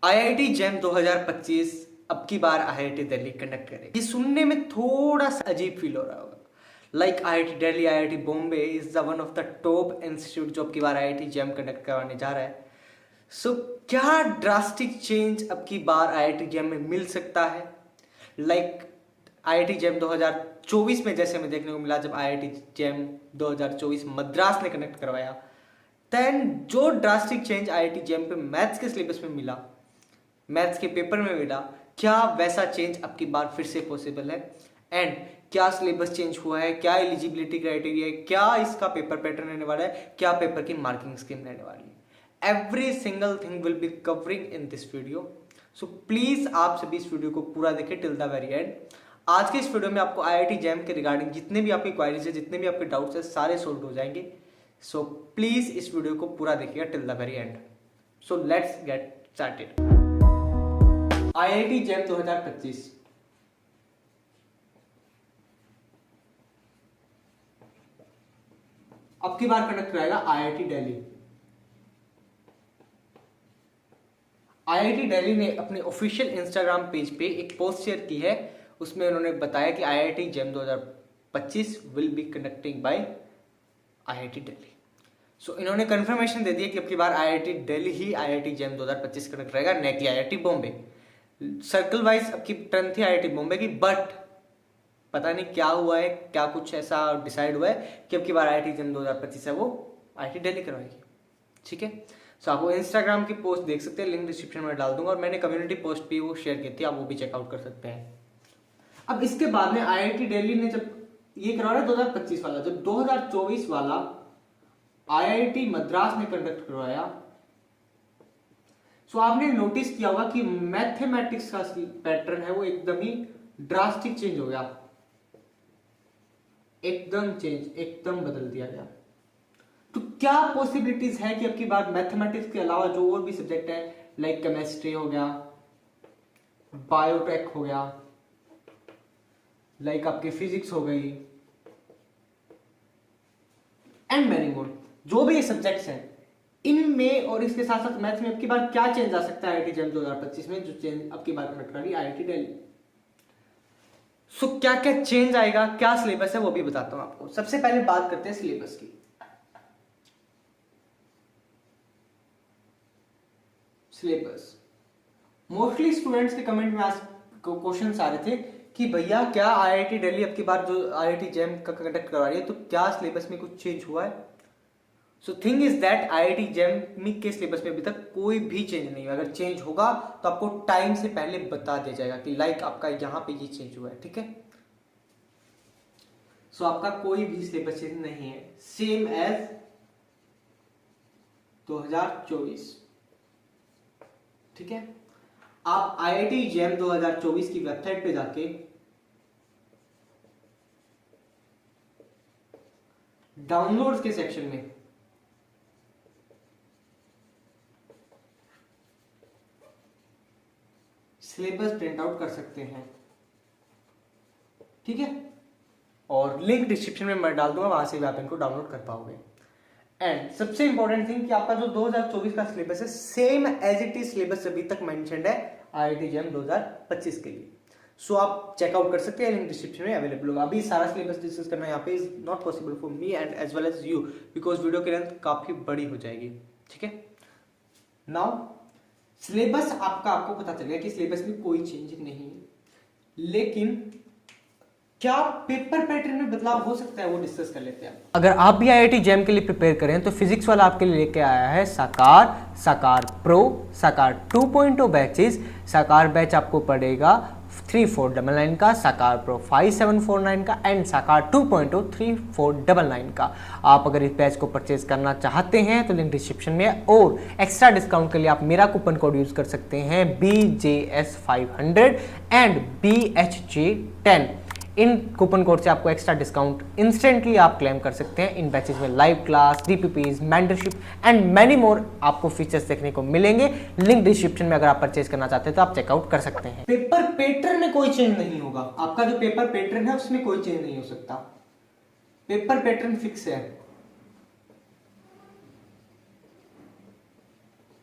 IIT JAM 2025 अब की बार आईआईटी दिल्ली कंडक्ट करेगी। ये सुनने में थोड़ा सा अजीब फील हो रहा होगा। Like IIT Delhi, IIT Bombay is the one of the top institute जो अब की बार आईआईटी जैम कंडक्ट करवाने जा रहा है। सो क्या ड्रास्टिक चेंज अब की बार आईआईटी जैम में मिल सकता है? लाइक आईआईटी जैम 2024 में जैसे हमें देखने को मिला जब आईआईटी जैम 2024 मद्रास ने कनेक्ट करवाया, देन जो ड्रास्टिक चेंज आईआईटी जैम पे मैथ्स के सिलेबस में मिला, मैथ्स के पेपर में मिला, क्या वैसा चेंज अब की बार फिर से पॉसिबल है? एंड क्या सिलेबस चेंज हुआ है, क्या एलिजिबिलिटी क्राइटेरिया है, क्या इसका पेपर पैटर्न रहने वाला है, क्या पेपर की मार्किंग स्कीम रहने वाली है, every single thing will be covering in this video. So please आप सभी इस वीडियो को पूरा देखें टिल द वेरी एंड। आज के इस वीडियो में आपको आईआईटी जैम के रिगार्डिंग जितने भी आपकी क्वारीज है, जितने भी आपके डाउट्स है, सारे सोल्व हो जाएंगे। सो प्लीज इस वीडियो को पूरा देखिएगा till the very and. So let's get started. IIT JAM 2025 अब की बार कंडक्ट कराएगा आईआईटी दिल्ली। आईआईटी दिल्ली ने अपने ऑफिशियल इंस्टाग्राम पेज पे एक पोस्ट शेयर की है। उसमें उन्होंने बताया कि IIT JAM 2025 will be conducting by IIT Delhi. So इन्होंने कंफर्मेशन दे दी है कि अब की बार आईआईटी दिल्ली ही आईआईटी जैम 2025 कंडक्ट करेगा, न कि आईआईटी बॉम्बे। सर्कल वाइज अब की टर्न थी आईआईटी बॉम्बे की, बट पता नहीं क्या हुआ है, क्या कुछ ऐसा डिसाइड हुआ है कि अब की बार आईआईटी जैम 2025 है वो आईआईटी दिल्ली करवाएगी। ठीक है, सो आप वो इंस्टाग्राम की पोस्ट देख सकते हैं, लिंक डिस्क्रिप्शन में डाल दूंगा, और मैंने कम्युनिटी पोस्ट भी वो शेयर की थी, आप वो भी चेकआउट कर सकते हैं। अब इसके बाद में आईआईटी दिल्ली ने जब ये करवाया 2025 वाला, जब 2024 वाला आईआईटी मद्रास ने कंडक्ट करवाया, सो आपने नोटिस किया होगा कि मैथमेटिक्स का पैटर्न है वो एकदम ही ड्रास्टिक चेंज हो गया, एकदम चेंज, एकदम बदल दिया गया। तो क्या पॉसिबिलिटीज है कि अब की बार मैथमेटिक्स के अलावा जो और भी सब्जेक्ट है, लाइक केमिस्ट्री हो गया, बायोटेक हो गया, लाइक आपकी फिजिक्स हो गई, एंड मैनी मोर, जो भी सब्जेक्ट्स हैं इनमें और इसके साथ साथ मैथ्स में अब की बार क्या चेंज आ सकता है आईआईटी जैम 2025 में, जो चेंज अब की बार कंडक्ट कर रही है आईआईटी दिल्ली। सो क्या क्या चेंज आएगा, क्या सिलेबस है, वो भी बताता हूं आपको। सबसे पहले बात करते हैं सिलेबस की। सिलेबस मोस्टली स्टूडेंट्स के कमेंट में आज क्वेश्चन आ रहे थे कि भैया क्या आईआईटी दिल्ली अब की बार जो आईआईटी जैम का कंडक्ट करवा रही है, तो क्या सिलेबस में कुछ चेंज हुआ है? So thing is that IIT jam के सिलेबस में अभी तक कोई भी चेंज नहीं हुआ। अगर चेंज होगा तो आपको टाइम से पहले बता दिया जाएगा कि लाइक आपका यहाँ पे ये चेंज हुआ है। ठीक है, सो आपका कोई भी सिलेबस चेंज नहीं है, सेम एज 2024। ठीक है, आप आईआईटी जैम 2024 की वेबसाइट पे जाके डाउनलोड्स के सेक्शन में सिलेबस प्रिंट आउट कर सकते हैं। ठीक है, और लिंक डिस्क्रिप्शन में मैं डाल दूंगा, वहां से भी आप इनको डाउनलोड कर पाओगे। एंड सबसे इंपॉर्टेंट थिंग कि आपका जो 2024 का सिलेबस है same as it is syllabus अभी तक मेंशन्ड है आईआईटी जैम 2025 के लिए। सो आप चेकआउट कर सकते हैं, लिंक डिस्क्रिप्शन में अवेलेबल होगा। अभी सारा सिलेबस डिस्कस करना यहाँ पे is not possible for me and as well as you, because video की लेंथ काफी बड़ी हो जाएगी। ठीक है, नाउ सिलेबस आपको पता चल गया कि सिलेबस में कोई चेंज नहीं है, लेकिन क्या पेपर पैटर्न में बदलाव हो सकता है वो डिस्कस कर लेते हैं। अगर आप भी आईआईटी जैम के लिए प्रिपेयर करें तो फिजिक्स वाला आपके लिए लेके आया है साकार, साकार प्रो, साकार 2.0 बैचेस। साकार बैच आपको पड़ेगा 3499 का, साकार प्रो 5749 का एंड साकार 2.0 3499 का। आप अगर इस बैच को परचेज करना चाहते हैं तो लिंक डिस्क्रिप्शन में है, और एक्स्ट्रा डिस्काउंट के लिए आप मेरा कूपन कोड यूज कर सकते हैं BJS500 and BHJ10। In coupon code से आपको एक्स्ट्रा डिस्काउंट इंस्टेंटली आप क्लेम कर सकते हैं। इन बैचेस में live class, DPPs, mentorship and many more आपको फीचर्स देखने को मिलेंगे। लिंक डिस्क्रिप्शन में अगर आप परचेज करना चाहते हैं तो आप चेकआउट कर सकते हैं। पेपर पैटर्न में कोई चेंज नहीं होगा, आपका जो पेपर पैटर्न है उसमें कोई चेंज नहीं हो सकता, पेपर पैटर्न फिक्स है।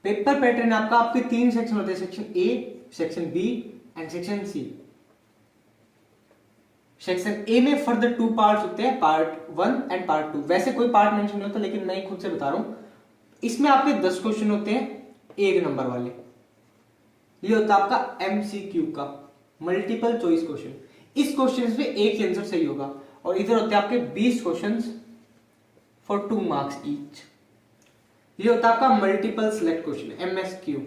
पेपर पैटर्न आपका, आपके 3 सेक्शन होते हैं, section A, section B and section C. Section A में फर्दर 2 पार्ट्स होते हैं, पार्ट 1 एंड पार्ट 2। वैसे कोई पार्ट मेंशन नहीं होता, लेकिन मैं खुद से बता रहा हूं। इसमें आपके 10 क्वेश्चन होते हैं 1 नंबर वाले। ये होता है आपका एमसीक्यू का मल्टीपल चॉइस क्वेश्चन। इस क्वेश्चन में एक ही आंसर सही होगा। और इधर होते हैं आपके 20 क्वेश्चन फॉर 2 मार्क्स ईच। ये होता है आपका मल्टीपल सिलेक्ट क्वेश्चन, एमएसक्यू।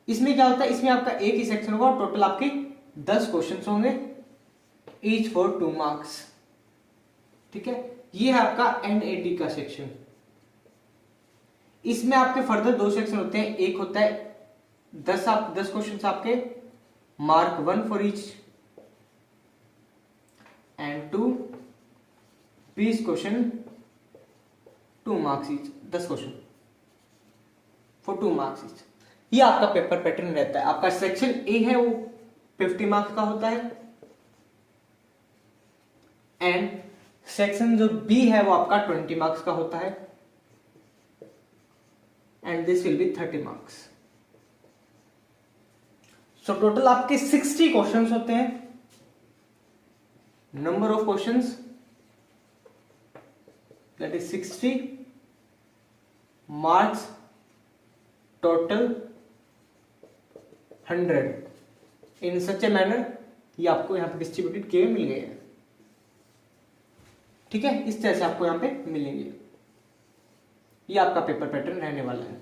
इसमें क्या होता है, इसमें आपका एक ही सेक्शन होगा और टोटल आपके 10 क्वेश्चन होंगे, ईच फॉर 2 मार्क्स। ठीक है, ये है आपका एनएटी का सेक्शन। इसमें आपके फर्दर 2 सेक्शन होते हैं। एक होता है 10 क्वेश्चन आपके mark 1 for each and 2 20 question 2 marks each. 10 question for 2 marks each. ये आपका पेपर पैटर्न रहता है। आपका सेक्शन ए है वो 50 मार्क्स का होता है एंड सेक्शन जो बी है वो आपका 20 मार्क्स का होता है and this will be 30 marks. So total आपके 60 क्वेश्चंस होते हैं। Number of questions that is 60, marks total 100 in such a manner. ये आपको यहां पे डिस्ट्रीब्यूटेड किए मिल गए हैं। ठीक है, इस तरह से आपको यहां पे मिलेंगे। ये आपका पेपर पैटर्न रहने वाला है।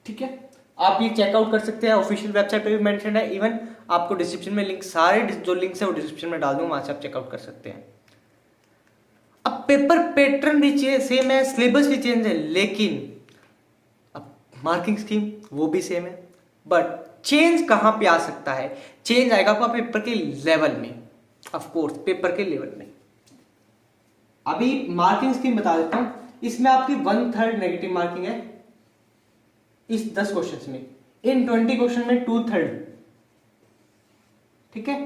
ठीक है, आप ये चेकआउट कर सकते हैं, ऑफिशियल वेबसाइट पे भी मेंशन है। इवन आपको डिस्क्रिप्शन में लिंक, सारे जो लिंक्स है वो डिस्क्रिप्शन में डाल दूंगा, वहां से आप चेकआउट कर सकते हैं। अब पेपर पैटर्न भी सेम है, सिलेबस भी चेंज है, लेकिन अब मार्किंग स्कीम वो भी सेम है। बट चेंज कहां पे आ सकता है? चेंज आएगा आपका पेपर के लेवल में, ऑफ कोर्स पेपर के लेवल में। अभी मार्किंग स्कीम बता देता हूं। इसमें आपकी 1/3 नेगेटिव मार्किंग है इस 10 क्वेश्चंस में। इन 20 क्वेश्चन में 2/3। ठीक है,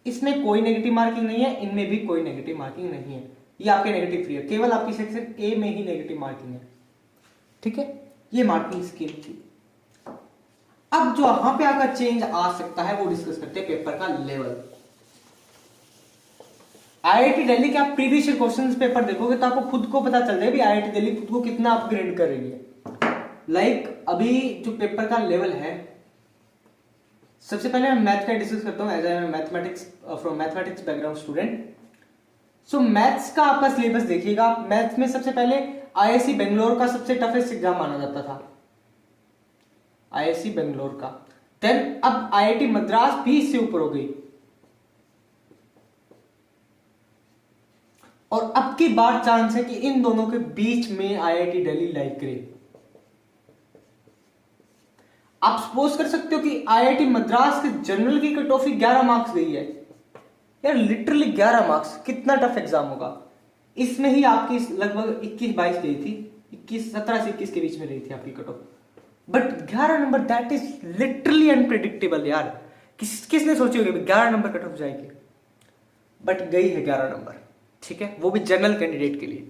इसमें कोई नेगेटिव मार्किंग नहीं है, इनमें भी कोई नेगेटिव मार्किंग नहीं है। ये आपके नेगेटिव फ्री है, केवल आपकी सेक्शन ए में ही नेगेटिव मार्किंग है। ठीक है, ये मार्किंग स्कीम थी। अब जो यहां पे आकर चेंज आ सकता है वो डिस्कस करते हैं, पेपर का लेवल। आईआईटी दिल्ली के आप प्रीवियस ईयर क्वेश्चंस पेपर देखोगे तो आपको खुद को पता चल जाएगा भी आईआईटी दिल्ली खुद को कितना अपग्रेड कर रही है। अभी जो पेपर का लेवल है, सबसे पहले मैं मैथ का डिस्कस करता हूं as a mathematics from mathematics background student. So maths का आपका सिलेबस देखिएगा। मैथ्स में सबसे पहले आईआईसी बेंगलोर का सबसे टफेस्ट एग्जाम माना जाता था, आईआईसी बेंगलोर का। देन अब आईआईटी मद्रास भी इससे ऊपर हो गई और अब की बार चांस है कि इन दोनों के बीच में आईआईटी दिल्ली लाइक करे। आप सपोज कर सकते हो कि आईआईटी मद्रास के जनरल की कट ऑफ 11 मार्क्स गई है। यार लिटरली 11 मार्क्स, कितना टफ एग्जाम होगा। इसमें ही आपकी लगभग 21-22 गई थी, 17 से 21 के बीच में रही थी आपकी cut off. But 11 number, that is literally unpredictable यार। किसने सोची होगी 11 नंबर कट ऑफ जाएगी, बट गई है 11 नंबर। ठीक है, वो भी जनरल कैंडिडेट के लिए।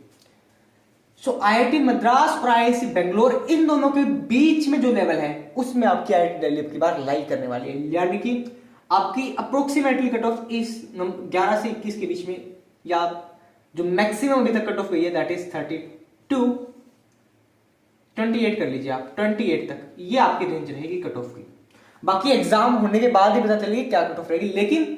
सो आईआईटी मद्रास और आईआईसी बेंगलोर, इन दोनों के बीच में जो लेवल है उसमें आपकी आईआईटी दिल्ली की बार लाई करने वाली है। यानी कि आपकी अप्रोक्सीमेटली कट ऑफ इस 11 से 21 के बीच में, या जो मैक्सिमम अभी तक कट ऑफ गई है दैट इज 28 कर लीजिए आप, 28 तक ये आपकी रेंज रहेगी कट ऑफ की। बाकी एग्जाम होने के बाद ही पता चलेगी क्या कट ऑफ रहेगी, लेकिन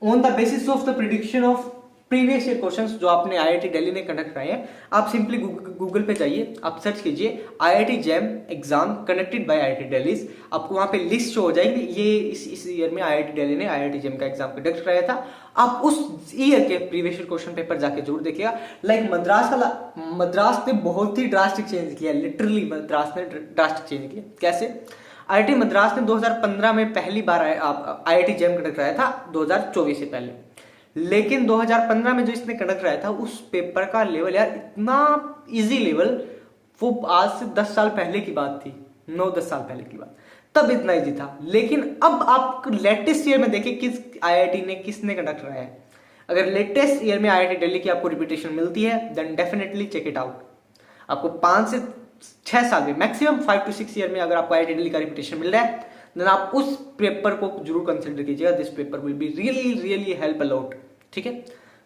on the basis of the prediction of previous year questions जो आपने आईआईटी दिल्ली ने कंडक्ट कराए हैं, आप सिंपली गूगल पे जाइए, आप सर्च कीजिए IIT jam exam conducted by IIT Delhi. आपको वहां पे लिस्ट शो हो जाएगी, ये इस ईयर में आईआईटी दिल्ली ने आईआईटी जैम का एग्जाम कंडक्ट कराया था। आप उस ईयर के प्रीवियस ईयर क्वेश्चन पेपर जाके जरूर देखिएगा। लाइक मद्रास ने बहुत ही ड्रास्टिक चेंज किया, लिटरली मद्रास ने ड्रास्टिक चेंज किया। कैसे? आईआईटी मद्रास ने 2015 में पहली बार आईआईटी जैम कंडक्ट कराया था, 2024 से पहले। लेकिन 2015 में जो इसने कंडक्ट कराया था उस पेपर का लेवल यार इतना इजी लेवल, वो आज से 10 साल पहले की बात थी, 9-10 साल पहले की बात, तब इतना इजी था। लेकिन अब आप लेटेस्ट ईयर में देखिए किस आईआईटी ने किसने कंडक्ट कराया है। अगर लेटेस्ट ईयर में आईआईटी दिल्ली की आपको रिपीटेशन मिलती है then definitely check it out. आपको 5 से 6 साल में, मैक्सिमम 5 to 6 ईयर में अगर आपको IIT दिल्ली का रिपीटेशन मिल रहा है, देन आप उस पेपर को जरूर कंसिडर कीजिएगा। This paper will be really really help a lot, ठीक है।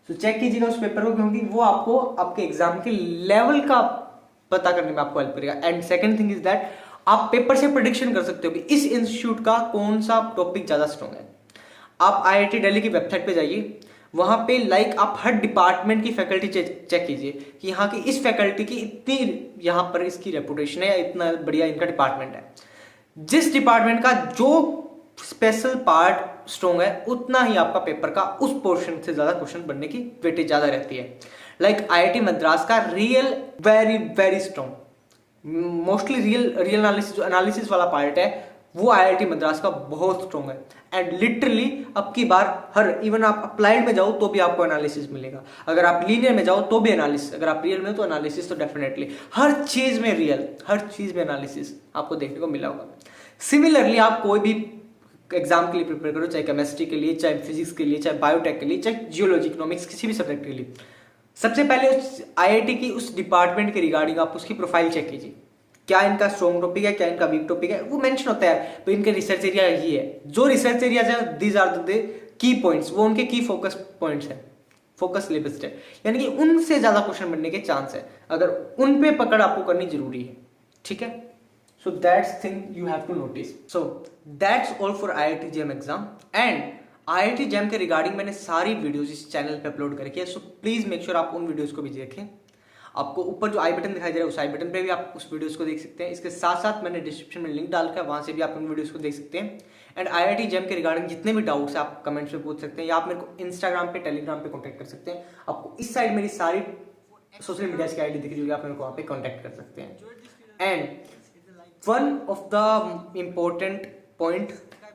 तो चेक कीजिएगा उस पेपर को, क्योंकि वो आपको आपके एग्जाम के लेवल का पता करने में आपको हेल्प करेगा। And second thing is that आप पेपर से प्रेडिक्शन कर सकते हो कि इस इंस्टीट्यूट का कौन सा टॉपिक ज्यादा स्ट्रॉन्ग है। आप IIT दिल्ली की वेबसाइट पे जाइए, वहां पे आप हर डिपार्टमेंट की फैकल्टी चेक कीजिए कि यहाँ की इस फैकल्टी की इतनी यहाँ पर इसकी रेपुटेशन है या इतना बढ़िया इनका डिपार्टमेंट है। जिस डिपार्टमेंट का जो स्पेशल पार्ट स्ट्रॉन्ग है, उतना ही आपका पेपर का उस पोर्शन से ज्यादा क्वेश्चन बनने की वेटेज ज्यादा रहती है। IIT मद्रास का real very very strong, mostly real analysis वाला पार्ट है, वो IIT मद्रास का बहुत स्ट्रॉन्ग है। एंड लिटरली अब की बार हर इवन आप अप्लाइड में जाओ तो भी आपको एनालिसिस मिलेगा, अगर आप लीनियर में जाओ तो भी एनालिसिस, अगर आप रियल में तो एनालिसिस तो डेफिनेटली हर चीज में रियल, हर चीज में एनालिसिस आपको देखने को मिला होगा। सिमिलरली आप कोई भी एग्जाम के लिए प्रिपेयर करो, चाहे केमिस्ट्री के लिए, चाहे फिजिक्स के लिए, चाहे बायोटेक के लिए, चाहे जियोलॉजी, इकोनॉमिक्स, किसी भी सब्जेक्ट के लिए, सबसे पहले उस IIT की उस डिपार्टमेंट के रिगार्डिंग आप उसकी प्रोफाइल चेक कीजिए। क्या इनका स्ट्रॉन्ग टॉपिक है, क्या इनका वीक टॉपिक है, वो मेंशन होता है। तो इनके रिसर्च एरिया ये है, जो रिसर्च एरिया है these are the key points, वो उनके की फोकस पॉइंट्स है, फोकस लिस्ट है, यानी कि उनसे ज्यादा क्वेश्चन बनने के चांस है, अगर उन पे पकड़ आपको करनी जरूरी है, ठीक है। So that's thing you have to notice. So that's all for IIT JAM exam. And IIT JAM के रिगार्डिंग मैंने सारी वीडियोस इस चैनल पे अपलोड करके है, सो प्लीज मेक श्योर आप उन वीडियोस को भी देखें। आपको ऊपर जो आई बटन दिखाई दे रहा है उस आई बटन पे भी आप उस वीडियोस को देख सकते हैं। इसके साथ साथ मैंने डिस्क्रिप्शन में लिंक डाल रखा है, वहां से भी आप उन वीडियोस को देख सकते हैं। एंड IIT JAM के रिगार्डिंग जितने भी डाउट्स है आप कमेंट्स में पूछ सकते हैं, या आप मेरे को इंस्टाग्राम पे, टेलीग्राम पे कॉन्टैक्ट कर सकते हैं। आपको इस साइड मेरी सारी सोशल मीडिया की ID दिख रही होगी, आप मेरे को वहाँ पे कॉन्टैक्ट कर सकते हैं। And one of the important point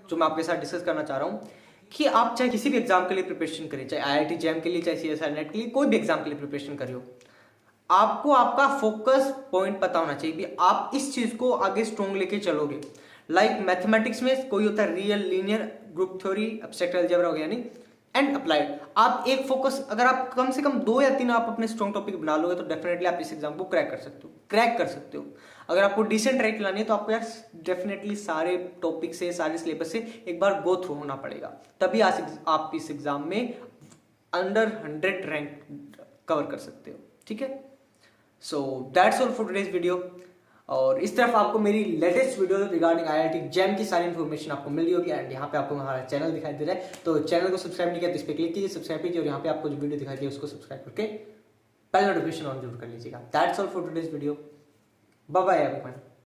जो मैं आपके साथ डिस्कस करना चाह रहा हूँ कि आप चाहे किसी भी एग्जाम के लिए प्रिपरेशन करें, चाहे IIT JAM के लिए, चाहे CSIR नेट के लिए, कोई भी एग्जाम के लिए प्रिपरेशन करिए, आपको आपका फोकस पॉइंट पता होना चाहिए कि आप इस चीज को आगे स्ट्रॉन्ग लेके चलोगे। मैथमेटिक्स में कोई होता है real, linear, group theory, abstract algebra हो गया नहीं, एंड अप्लाइड। आप एक फोकस, अगर आप कम से कम 2 या 3 आप अपने स्ट्रॉन्ग टॉपिक बना लोगे तो डेफिनेटली आप इस एग्जाम को क्रैक कर सकते हो। अगर आपको डिसेंट रैंक लानी है तो आपको यार डेफिनेटली सारे टॉपिक से, सारे सिलेबस से एक बार गो थ्रू होना पड़ेगा, तभी आप इस एग्जाम में अंडर 100 रैंक कवर कर सकते हो, ठीक है। So that's all for today's video. और इस तरफ आपको मेरी latest video regarding IIT JAM की सारी इन्फॉर्मेशन आपको मिल रही होगी। एंड यहाँ पे आपको हमारा चैनल दिखाई दे रहा है, तो चैनल को सब्सक्राइब नहीं किया तो इस पर क्लिक कीजिए, सब्सक्राइब कीजिए, और यहाँ पे आपको जो वीडियो दिखाई दे उसको सब्सक्राइब करके बेल नोटिफिकेशन ऑन जरूर कर लीजिएगा। That's all for today's video. Bye bye everyone.